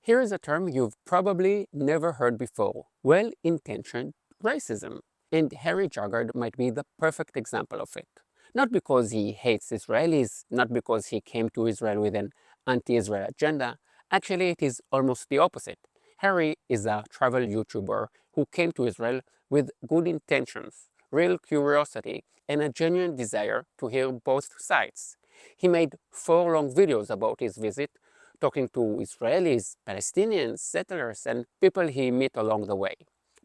Here is a term you've probably never heard before: well-intentioned racism. And Harry Jaggard might be the perfect example of it. Not because he hates Israelis, not because he came to Israel with an anti-Israel agenda. Actually, it is almost the opposite. Harry is a travel YouTuber who came to Israel with good intentions, real curiosity, and a genuine desire to hear both sides. He made 4 long videos about his visit, talking to Israelis, Palestinians, settlers, and people he met along the way.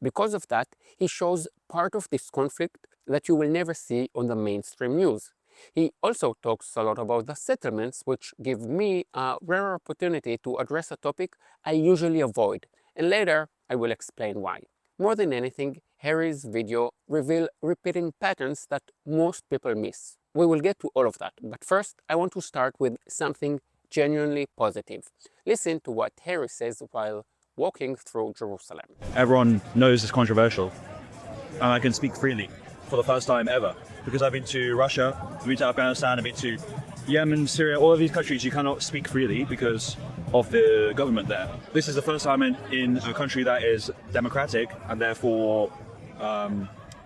Because of that, he shows part of this conflict that you will never see on the mainstream news. He also talks a lot about the settlements, which give me a rare opportunity to address a topic I usually avoid, and later I will explain why. More than anything, Harry's video reveals repeating patterns that most people miss. We will get to all of that, but first I want to start with something genuinely positive. Listen to what Harry says while walking through Jerusalem. Everyone knows it's controversial, and I can speak freely for the first time ever, because I've been to Russia, I've been to Afghanistan, I've been to Yemen, Syria, all of these countries you cannot speak freely because of the government there. This is the first time in a country that is democratic, and therefore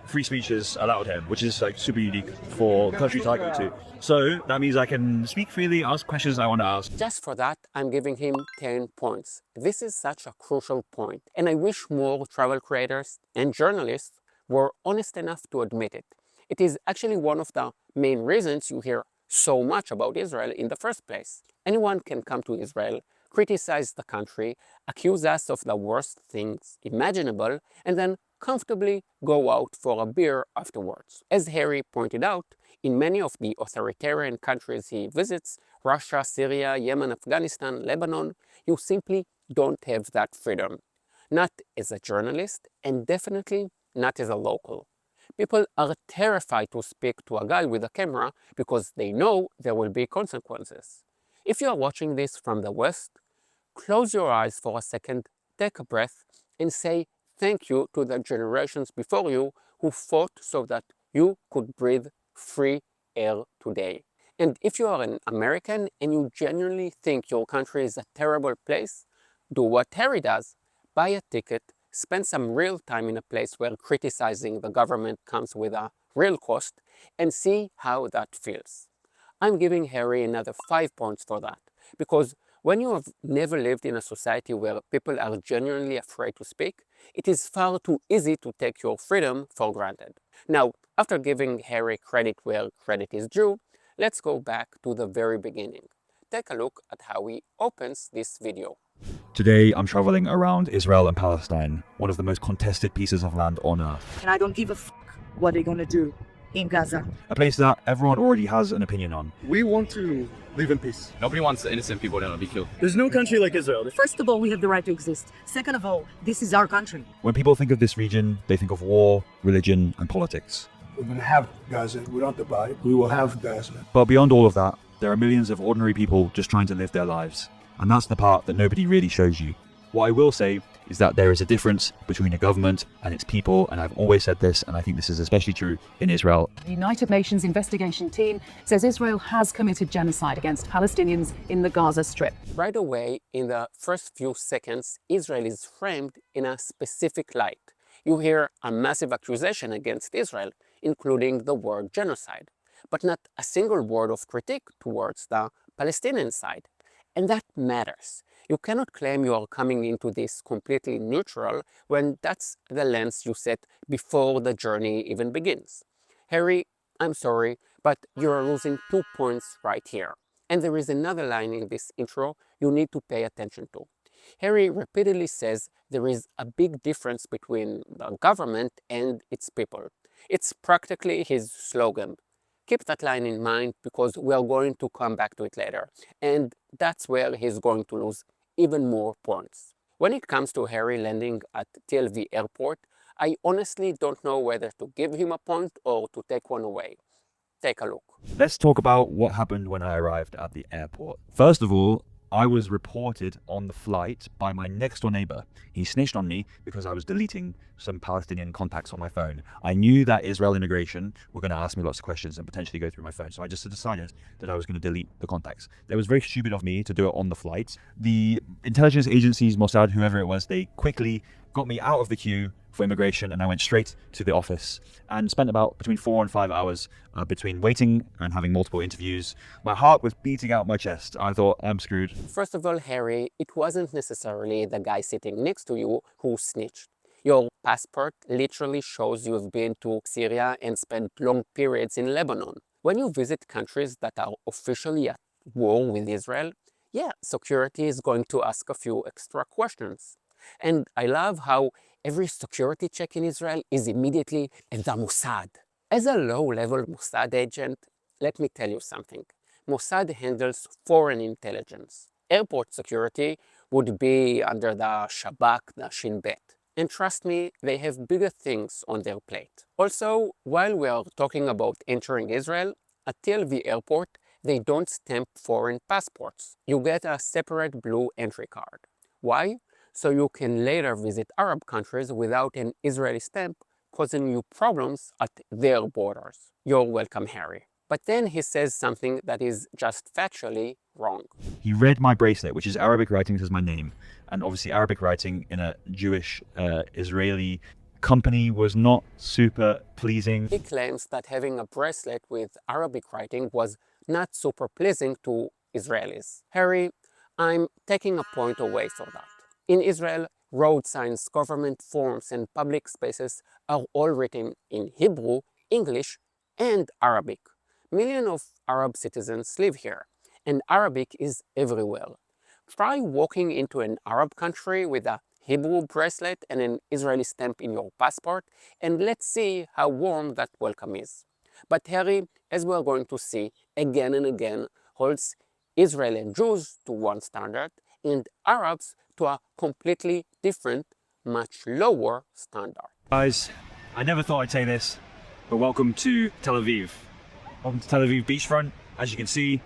free speech is allowed here, which is like super unique for countries I go to. So that means I can speak freely, ask questions I want to ask. Just for that, I'm giving him 10 points. This is such a crucial point, and I wish more travel creators and journalists were honest enough to admit it. It is actually one of the main reasons you hear so much about Israel in the first place. Anyone can come to Israel, criticize the country, accuse us of the worst things imaginable, and then comfortably go out for a beer afterwards. As Harry pointed out, in many of the authoritarian countries he visits, Russia, Syria, Yemen, Afghanistan, Lebanon, you simply don't have that freedom. Not as a journalist, and definitely not as a local. People are terrified to speak to a guy with a camera because they know there will be consequences. If you are watching this from the West, close your eyes for a second, take a breath, and say thank you to the generations before you who fought so that you could breathe free air today. And if you are an American and you genuinely think your country is a terrible place, do what Harry does. Buy a ticket, spend some real time in a place where criticizing the government comes with a real cost, and see how that feels. I'm giving Harry another 5 points for that, because when you have never lived in a society where people are genuinely afraid to speak, it is far too easy to take your freedom for granted. Now, after giving Harry credit where credit is due, let's go back to the very beginning. Take a look at how he opens this video. Today, I'm traveling around Israel and Palestine, one of the most contested pieces of land on earth. And I don't give a what they're gonna do in Gaza. A place that everyone already has an opinion on. We want to live in peace. Nobody wants innocent people to be killed. There's no country like Israel. First of all, we have the right to exist. Second of all, this is our country. When people think of this region, they think of war, religion, and politics. We're going to have Gaza. We don't divide. We will have Gaza. But beyond all of that, there are millions of ordinary people just trying to live their lives. And that's the part that nobody really shows you. What I will say is that there is a difference between a government and its people, and I've always said this, and I think this is especially true in Israel. The United Nations investigation team says Israel has committed genocide against Palestinians in the Gaza Strip. Right away, in the first few seconds, Israel is framed in a specific light. You hear a massive accusation against Israel, including the word genocide, but not a single word of critique towards the Palestinian side. And that matters. You cannot claim you are coming into this completely neutral when that's the lens you set before the journey even begins. Harry, I'm sorry, but you are losing 2 points right here. And there is another line in this intro you need to pay attention to. Harry repeatedly says there is a big difference between the government and its people. It's practically his slogan. Keep that line in mind because we are going to come back to it later. And that's where he's going to lose even more points. When it comes to Harry landing at TLV airport, I honestly don't know whether to give him a point or to take one away. Take a look. Let's talk about what happened when I arrived at the airport. First of all, I was reported on the flight by my next door neighbor. He snitched on me because I was deleting some Palestinian contacts on my phone. I knew that Israel immigration were going to ask me lots of questions and potentially go through my phone. So I just decided that I was going to delete the contacts. It was very stupid of me to do it on the flight. The intelligence agencies, Mossad, whoever it was, they quickly got me out of the queue for immigration, and I went straight to the office and spent about between 4 and 5 hours between waiting and having multiple interviews. My heart was beating out my chest. I thought, I'm screwed. First of all, Harry, it wasn't necessarily the guy sitting next to you who snitched. Your passport literally shows you've been to Syria and spent long periods in Lebanon. When you visit countries that are officially at war with Israel, yeah, security is going to ask a few extra questions. And I love how every security check in Israel is immediately the Mossad. As a low-level Mossad agent, let me tell you something. Mossad handles foreign intelligence. Airport security would be under the Shabak, the Shin Bet. And trust me, they have bigger things on their plate. Also, while we are talking about entering Israel, at Tel Aviv airport, they don't stamp foreign passports. You get a separate blue entry card. Why? So you can later visit Arab countries without an Israeli stamp, causing you problems at their borders. You're welcome, Harry. But then he says something that is just factually wrong. He read my bracelet, which is Arabic writing, says my name. And obviously Arabic writing in a Jewish Israeli company was not super pleasing. He claims that having a bracelet with Arabic writing was not super pleasing to Israelis. Harry, I'm taking a point away from that. In Israel, road signs, government forms, and public spaces are all written in Hebrew, English, and Arabic. Millions of Arab citizens live here, and Arabic is everywhere. Try walking into an Arab country with a Hebrew bracelet and an Israeli stamp in your passport, and let's see how warm that welcome is. But Harry, as we're going to see again and again, holds Israel and Jews to one standard and Arabs to a completely different, much lower standard. Guys, I never thought I'd say this, but welcome to Tel Aviv. Welcome to Tel Aviv beachfront. As you can see,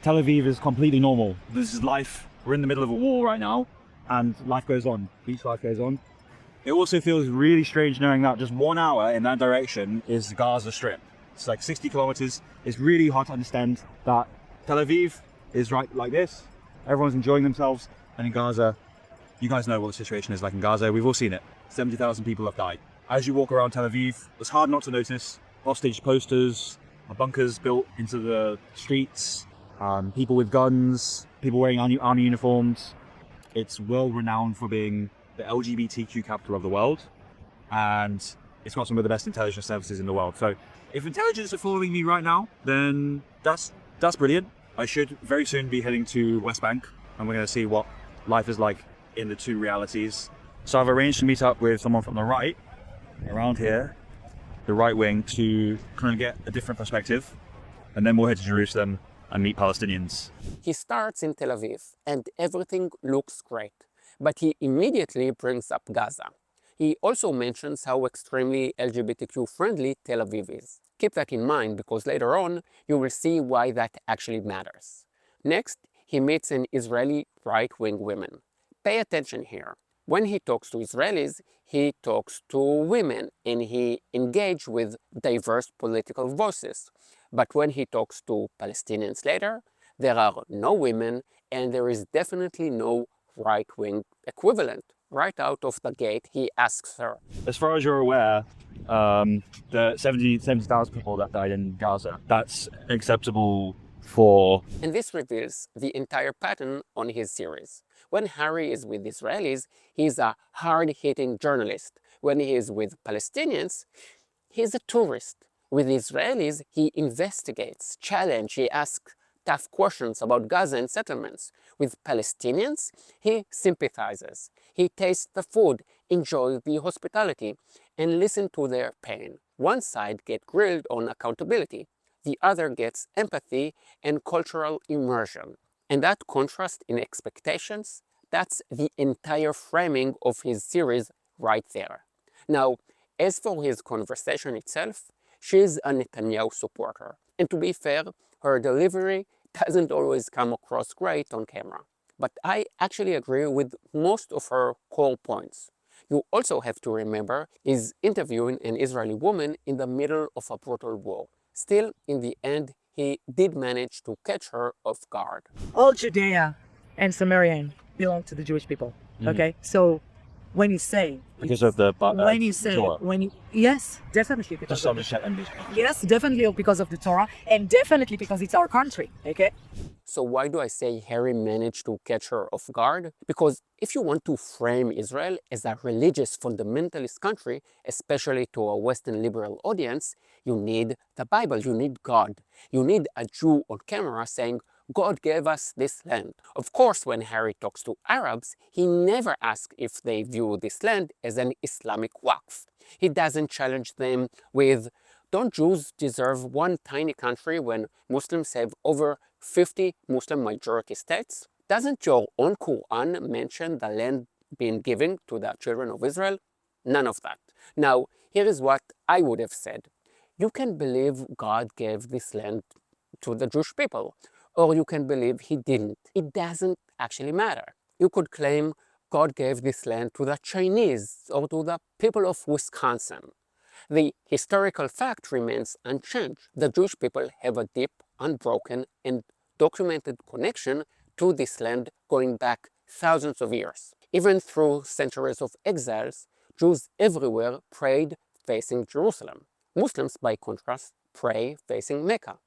Tel Aviv is completely normal. This is life. We're in the middle of a war right now, and life goes on. Beach life goes on. It also feels really strange knowing that just 1 hour in that direction is Gaza Strip. It's like 60 kilometers. It's really hard to understand that Tel Aviv is right like this. Everyone's enjoying themselves. And in Gaza, you guys know what the situation is like in Gaza. We've all seen it. 70,000 people have died. As you walk around Tel Aviv, it's hard not to notice hostage posters, bunkers built into the streets, people with guns, people wearing army uniforms. It's world renowned for being the LGBTQ capital of the world. And it's got some of the best intelligence services in the world. So if intelligence are following me right now, then that's brilliant. I should very soon be heading to West Bank, and we're going to see what life is like in the two realities. So I've arranged to meet up with someone from the right, around here, the right wing, to kind of get a different perspective, and then we'll head to Jerusalem and meet Palestinians. He starts in Tel Aviv, and everything looks great, but he immediately brings up Gaza. He also mentions how extremely LGBTQ-friendly Tel Aviv is. Keep that in mind, because later on, you will see why that actually matters. Next, he meets an Israeli right-wing woman. Pay attention here. When he talks to Israelis, he talks to women, and he engages with diverse political voices. But when he talks to Palestinians later, there are no women, and there is definitely no right-wing equivalent. Right out of the gate, he asks her. As far as you're aware, the 70,000 people that died in Gaza, that's acceptable for... And this reveals the entire pattern on his series. When Harry is with Israelis, he's a hard-hitting journalist. When he is with Palestinians, he's a tourist. With Israelis, he investigates, challenges, he asks tough questions about Gaza and settlements. With Palestinians, he sympathizes. He tastes the food, enjoys the hospitality, and listens to their pain. One side gets grilled on accountability. The other gets empathy and cultural immersion. And that contrast in expectations, that's the entire framing of his series right there. Now, as for his conversation itself, she's a Netanyahu supporter. And to be fair, her delivery doesn't always come across great on camera. but I actually agree with most of her core points. You also have to remember he's interviewing an Israeli woman in the middle of a brutal war. Still, in the end, he did manage to catch her off guard. All Judea and Samaria belong to the Jewish people. Okay, so when you say Because of the when you say Torah. when you, yes, definitely because Just of on the chat and yes, definitely because of the Torah, and definitely because it's our country. Okay. So why do I say Harry managed to catch her off guard? Because if you want to frame Israel as a religious fundamentalist country, especially to a Western liberal audience, you need the Bible, you need God. You need a Jew on camera saying, God gave us this land. Of course, when Harry talks to Arabs, he never asks if they view this land as an Islamic waqf. He doesn't challenge them with, don't Jews deserve one tiny country when Muslims have over 50 Muslim majority states? Doesn't your own Quran mention the land being given to the children of Israel? None of that. Now, here is what I would have said. You can believe God gave this land to the Jewish people, or you can believe he didn't. It doesn't actually matter. You could claim God gave this land to the Chinese or to the people of Wisconsin. The historical fact remains unchanged. The Jewish people have a deep, unbroken, and documented connection to this land going back thousands of years. Even through centuries of exiles, Jews everywhere prayed facing Jerusalem. Muslims, by contrast, pray facing Mecca.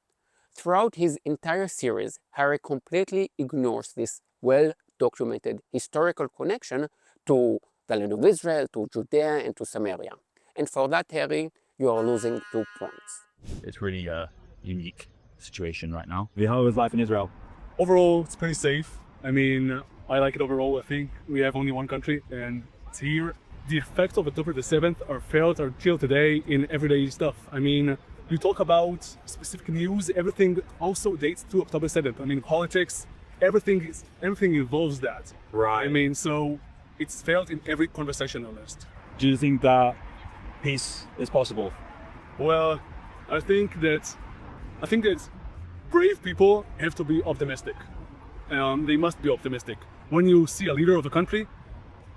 Throughout his entire series, Harry completely ignores this well-documented historical connection to the land of Israel, to Judea, and to Samaria. And for that, Harry, you are losing 2 points. It's really a unique situation right now. How is life in Israel? Overall, it's pretty safe. I mean, I like it overall. I think we have only one country and it's here. The effects of October the 7th are felt until today in everyday stuff. I mean, you talk about specific news, everything also dates to October 7th. I mean, politics, everything involves that. Right. I mean, so it's felt in every conversation almost. Do you think that peace is possible? Well, I think that brave people have to be optimistic. They must be optimistic. When you see a leader of a country,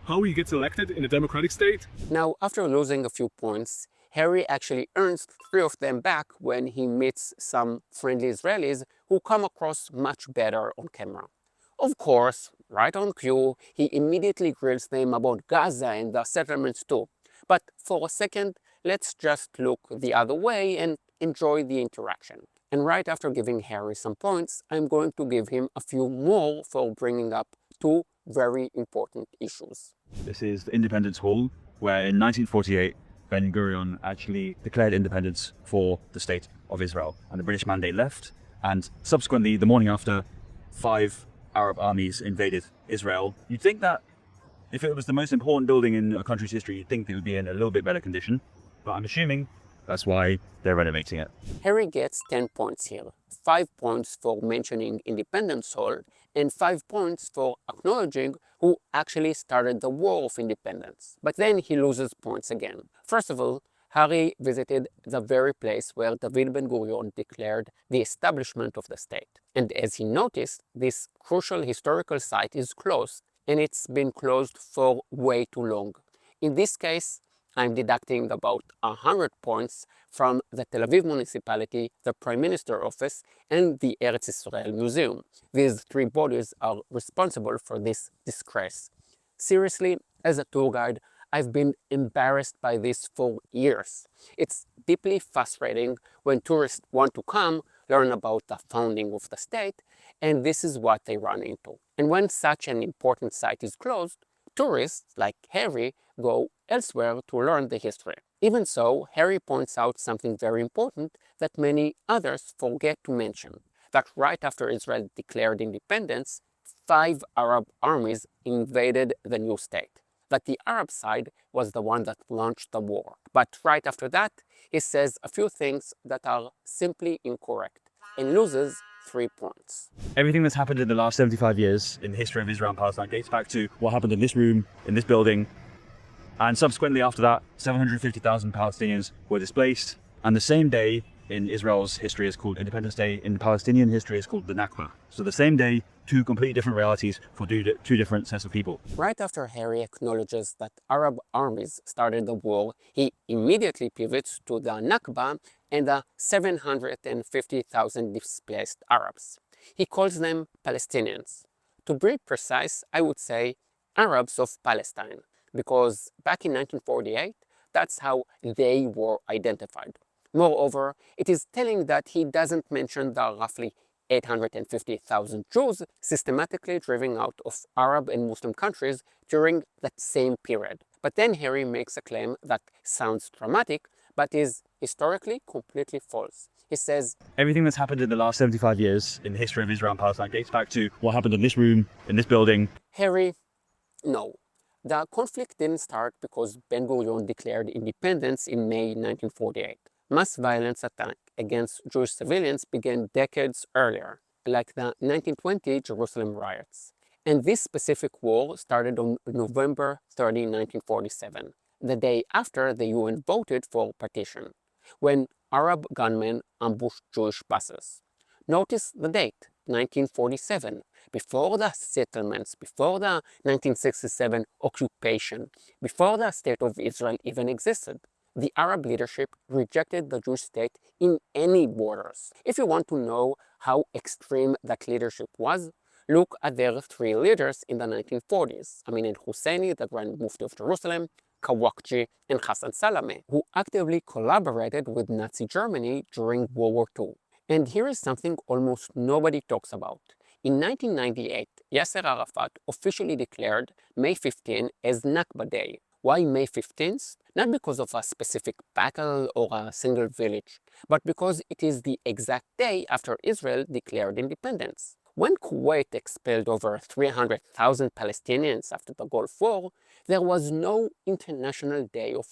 how he gets elected in a democratic state. Now, after losing a few points, Harry actually earns 3 of them back when he meets some friendly Israelis who come across much better on camera. Of course, right on cue, he immediately grills them about Gaza and the settlements too. But for a second, let's just look the other way and enjoy the interaction. And right after giving Harry some points, I'm going to give him a few more for bringing up 2 very important issues. This is the Independence Hall, where in 1948, Ben Gurion actually declared independence for the state of Israel. And the British mandate left, and subsequently, the morning after, 5 Arab armies invaded Israel. You'd think that if it was the most important building in a country's history, you'd think it would be in a little bit better condition. But I'm assuming that's why they're renovating it. Harry gets 10 points here. 5 points for mentioning Independence Hall, and 5 points for acknowledging who actually started the War of Independence. But then he loses points again. First of all, Harry visited the very place where David Ben-Gurion declared the establishment of the state. And as he noticed, this crucial historical site is closed, and it's been closed for way too long. In this case, I'm deducting about 100 points from the Tel Aviv municipality, the Prime Minister's office, and the Eretz Israel Museum. These 3 bodies are responsible for this disgrace. Seriously, as a tour guide, I've been embarrassed by this for years. It's deeply frustrating when tourists want to come, learn about the founding of the state, and this is what they run into. And when such an important site is closed, tourists, like Harry, go elsewhere to learn the history. Even so, Harry points out something very important that many others forget to mention, that right after Israel declared independence, 5 Arab armies invaded the new state. That the Arab side was the one that launched the war. But right after that, he says a few things that are simply incorrect and loses 3 points. Everything that's happened in the last 75 years in the history of Israel and Palestine dates back to what happened in this room, in this building. And subsequently after that, 750,000 Palestinians were displaced. And the same day, in Israel's history is called Independence Day. In Palestinian history, it's called the Nakba. So the same day, two completely different realities for two different sets of people. Right after Harry acknowledges that Arab armies started the war, he immediately pivots to the Nakba and the 750,000 displaced Arabs. He calls them Palestinians. To be precise, I would say Arabs of Palestine, because back in 1948, that's how they were identified. Moreover, it is telling that he doesn't mention the roughly 850,000 Jews systematically driven out of Arab and Muslim countries during that same period. But then Harry makes a claim that sounds dramatic, but is historically completely false. He says, everything that's happened in the last 75 years in the history of Israel and Palestine dates back to what happened in this room, in this building. Harry, no. The conflict didn't start because Ben-Gurion declared independence in May 1948. Mass violence attacks against Jewish civilians began decades earlier, like the 1920 Jerusalem riots. And this specific war started on November 30, 1947, the day after the UN voted for partition, when Arab gunmen ambushed Jewish buses. Notice the date, 1947, before the settlements, before the 1967 occupation, before the State of Israel even existed. The Arab leadership rejected the Jewish state in any borders. If you want to know how extreme that leadership was, look at their three leaders in the 1940s. Amin al-Husseini, the Grand Mufti of Jerusalem, Kawakji, and Hassan Salameh, who actively collaborated with Nazi Germany during World War II. And here is something almost nobody talks about. In 1998, Yasser Arafat officially declared May 15 as Nakba Day. Why May 15th? Not because of a specific battle or a single village, but because it is the exact day after Israel declared independence. When Kuwait expelled over 300,000 Palestinians after the Gulf War, there was no international day of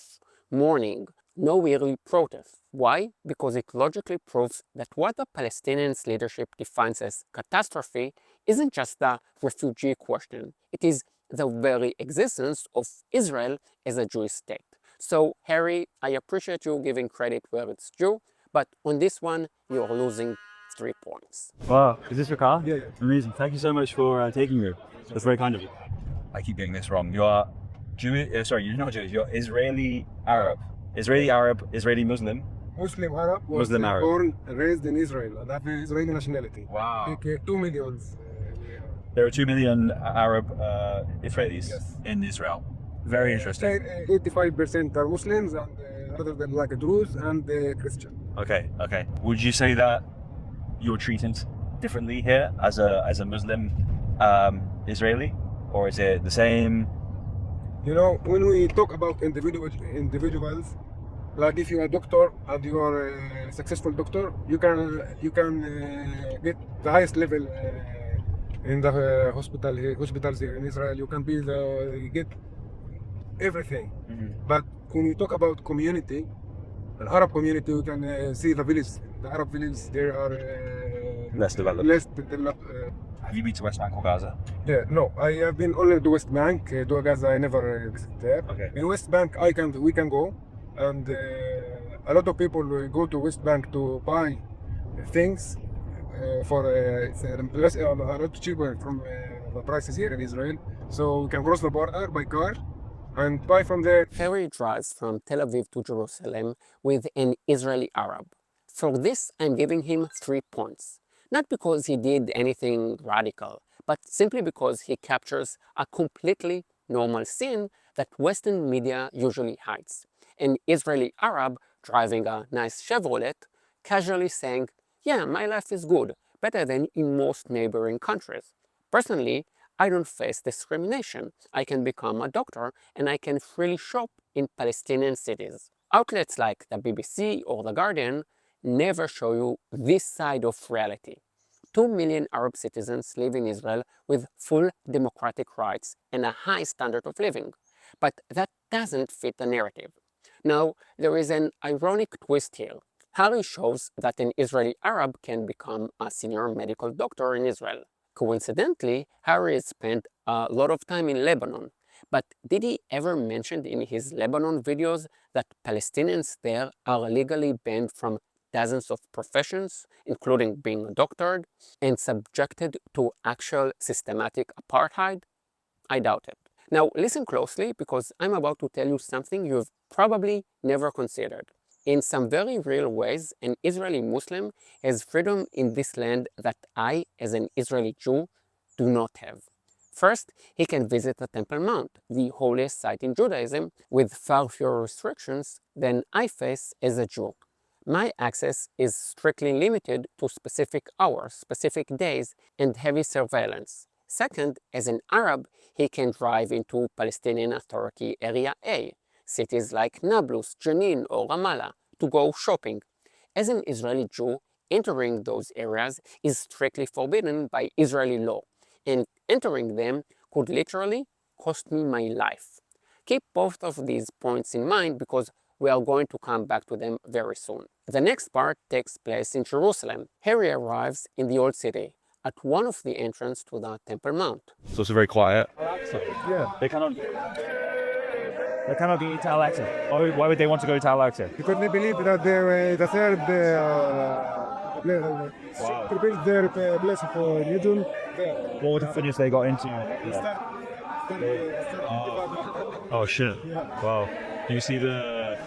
mourning, no yearly protest. Why? Because it logically proves that what the Palestinians' leadership defines as catastrophe isn't just the refugee question. It is the very existence of Israel as a Jewish state. So, Harry, I appreciate you giving credit where it's due, but on this one, you're losing 3 points. Wow, is this your car? Yeah. Amazing. Thank you so much for taking me. That's very kind of you. I keep getting this wrong. You are Jewish, sorry, you're not Jewish, you're Israeli Arab. Israeli Arab, Israeli Muslim. Muslim Arab was Muslim Arab. born and raised in Israel and have Israeli nationality. Wow. Like 2 million. There are 2 million Arab Israelis Yes. in Israel. Very interesting. 85% are Muslims and other than like Druze and Christian. Okay, okay. Would you say that you're treated differently here as a Muslim Israeli, or is it the same? You know, when we talk about individuals, like if you're a doctor and you are a successful doctor, you can get the highest level in the hospitals here in Israel. You can get everything. Mm-hmm. But when you talk about community, an Arab community, you can see the village. The Arab villages there are Less developed. Less developed. Have you been to West Bank or Gaza? Yeah, no, I have been only to West Bank. To Gaza, I never visited there. Okay. In West Bank, we can go, and a lot of people will go to West Bank to buy things for a lot cheaper from the prices here in Israel. So we can cross the border by car and buy from there. Harry drives from Tel Aviv to Jerusalem with an Israeli Arab. For this, I'm giving him 3 points. Not because he did anything radical, but simply because he captures a completely normal scene that Western media usually hides. An Israeli Arab driving a nice Chevrolet, casually saying, yeah, my life is good, better than in most neighboring countries. Personally, I don't face discrimination. I can become a doctor and I can freely shop in Palestinian cities. Outlets like the BBC or The Guardian never show you this side of reality. 2 million Arab citizens live in Israel with full democratic rights and a high standard of living. But that doesn't fit the narrative. Now, there is an ironic twist here. Harry shows that an Israeli Arab can become a senior medical doctor in Israel. Coincidentally, Harry has spent a lot of time in Lebanon. But did he ever mention in his Lebanon videos that Palestinians there are legally banned from dozens of professions, including being a doctor, and subjected to actual systematic apartheid? I doubt it. Now listen closely, because I'm about to tell you something you've probably never considered. In some very real ways, an Israeli Muslim has freedom in this land that I, as an Israeli Jew, do not have. First, he can visit the Temple Mount, the holiest site in Judaism, with far fewer restrictions than I face as a Jew. My access is strictly limited to specific hours, specific days, and heavy surveillance. Second, as an Arab, he can drive into Palestinian Authority Area A, cities like Nablus, Jenin, or Ramallah, to go shopping. As an Israeli Jew, entering those areas is strictly forbidden by Israeli law, and entering them could literally cost me my life. Keep both of these points in mind, because we are going to come back to them very soon. The next part takes place in Jerusalem. Harry arrives in the Old City, at one of the entrances to the Temple Mount. So it's very quiet. Yeah, They cannot be to Al-Aqsa. Why would they want to go to Al-Aqsa? because they believe that the third prepared their place for religion. What would finish they got into? Oh shit! Wow. Do you see the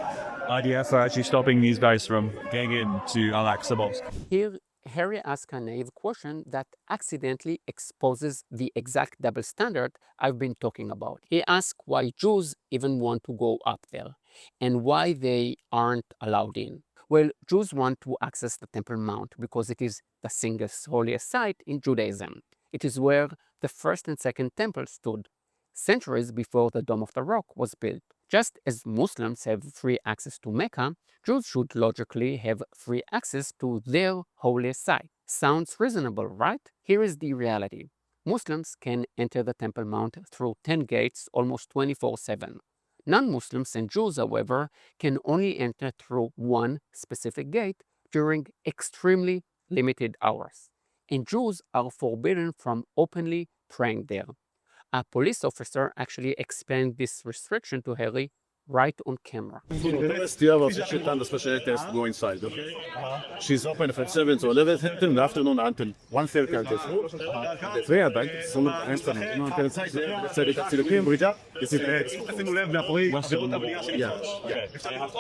IDF are actually stopping these guys from getting into Al-Aqsa Mosque? Here, Harry asks a naive question that accidentally exposes the exact double standard I've been talking about. He asks why Jews even want to go up there, and why they aren't allowed in. Well, Jews want to access the Temple Mount because it is the single holiest site in Judaism. It is where the first and second temple stood, centuries before the Dome of the Rock was built. Just as Muslims have free access to Mecca, Jews should logically have free access to their holiest site. Sounds reasonable, right? Here is the reality. Muslims can enter the Temple Mount through 10 gates almost 24/7. Non-Muslims and Jews, however, can only enter through one specific gate during extremely limited hours. And Jews are forbidden from openly praying there. A police officer actually explained this restriction to Harry right on camera. First, you have a shit ton of special test go inside. Okay? She's open from 7 to 11 in the afternoon until 1:30 until 4. فيها بعد صمت انستر انه انت سلوكين برجع يصير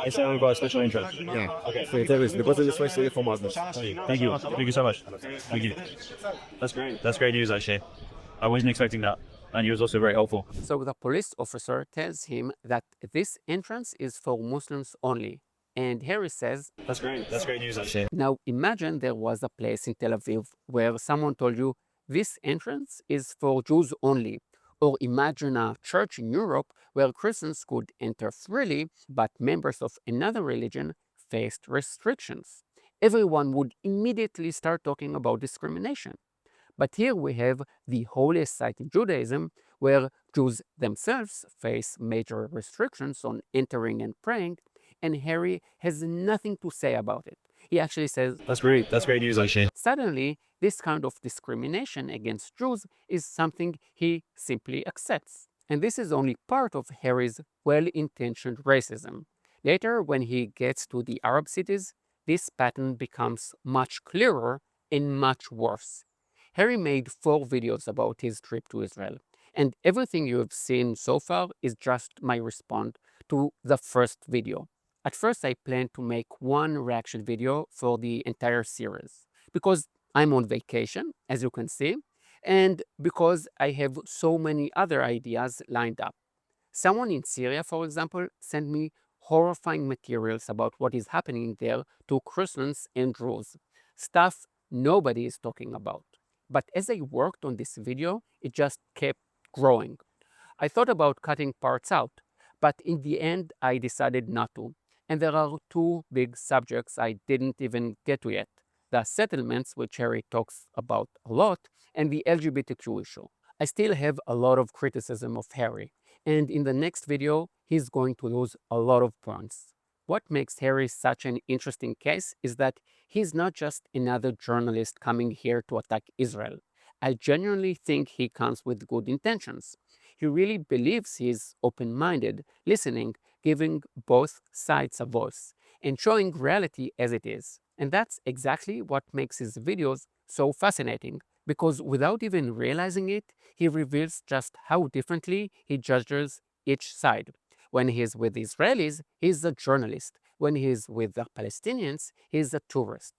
I said we've got a special interest. yeah okay for terrorists because of this way so for Muslims. Thank you. Thank you so much. Thank you. That's great. That's great news, actually. I wasn't expecting that. And he was also very helpful. So the police officer tells him that this entrance is for Muslims only. And Harry says, That's great. That's great news, actually. now imagine there was a place in Tel Aviv where someone told you this entrance is for Jews only. Or imagine a church in Europe where Christians could enter freely, but members of another religion faced restrictions. Everyone would immediately start talking about discrimination. But here we have the holiest site in Judaism, where Jews themselves face major restrictions on entering and praying, and Harry has nothing to say about it. He actually says, That's great. That's great news, actually. Suddenly, this kind of discrimination against Jews is something he simply accepts. And this is only part of Harry's well-intentioned racism. Later, when he gets to the Arab cities, this pattern becomes much clearer and much worse. Harry made 4 videos about his trip to Israel, and everything you have seen so far is just my response to the first video. At first, I planned to make one reaction video for the entire series, because I'm on vacation, as you can see, and because I have so many other ideas lined up. Someone in Syria, for example, sent me horrifying materials about what is happening there to Christians and Druze, stuff nobody is talking about. But as I worked on this video, it just kept growing. I thought about cutting parts out, but in the end, I decided not to. And there are 2 big subjects I didn't even get to yet: the settlements, which Harry talks about a lot, and the LGBTQ issue. I still have a lot of criticism of Harry, and in the next video, he's going to lose a lot of points. What makes Harry such an interesting case is that he's not just another journalist coming here to attack Israel. I genuinely think he comes with good intentions. He really believes he's open-minded, listening, giving both sides a voice, and showing reality as it is. And that's exactly what makes his videos so fascinating, because without even realizing it, he reveals just how differently he judges each side. When he is with Israelis, he is a journalist. When he is with the Palestinians, he is a tourist.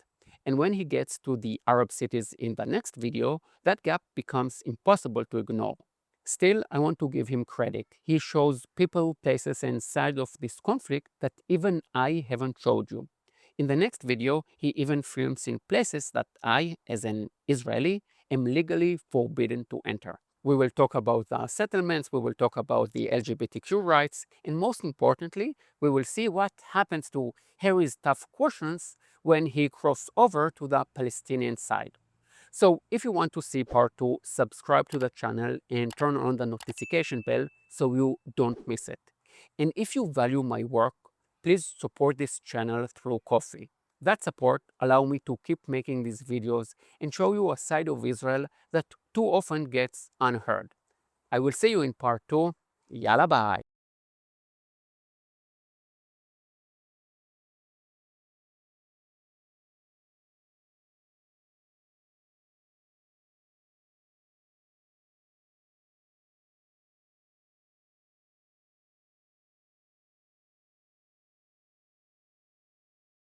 And when he gets to the Arab cities in the next video, that gap becomes impossible to ignore. Still, I want to give him credit. He shows people, places, and sides of this conflict that even I haven't showed you. In the next video, he even films in places that I, as an Israeli, am legally forbidden to enter. We will talk about the settlements, we will talk about the LGBTQ rights, and most importantly, we will see what happens to Harry's tough questions when he crosses over to the Palestinian side. So if you want to see part 2, subscribe to the channel and turn on the notification bell so you don't miss it. And if you value my work, please support this channel through Coffee. That support allows me to keep making these videos and show you a side of Israel that too often gets unheard. I will see you in part 2. Yalla bye.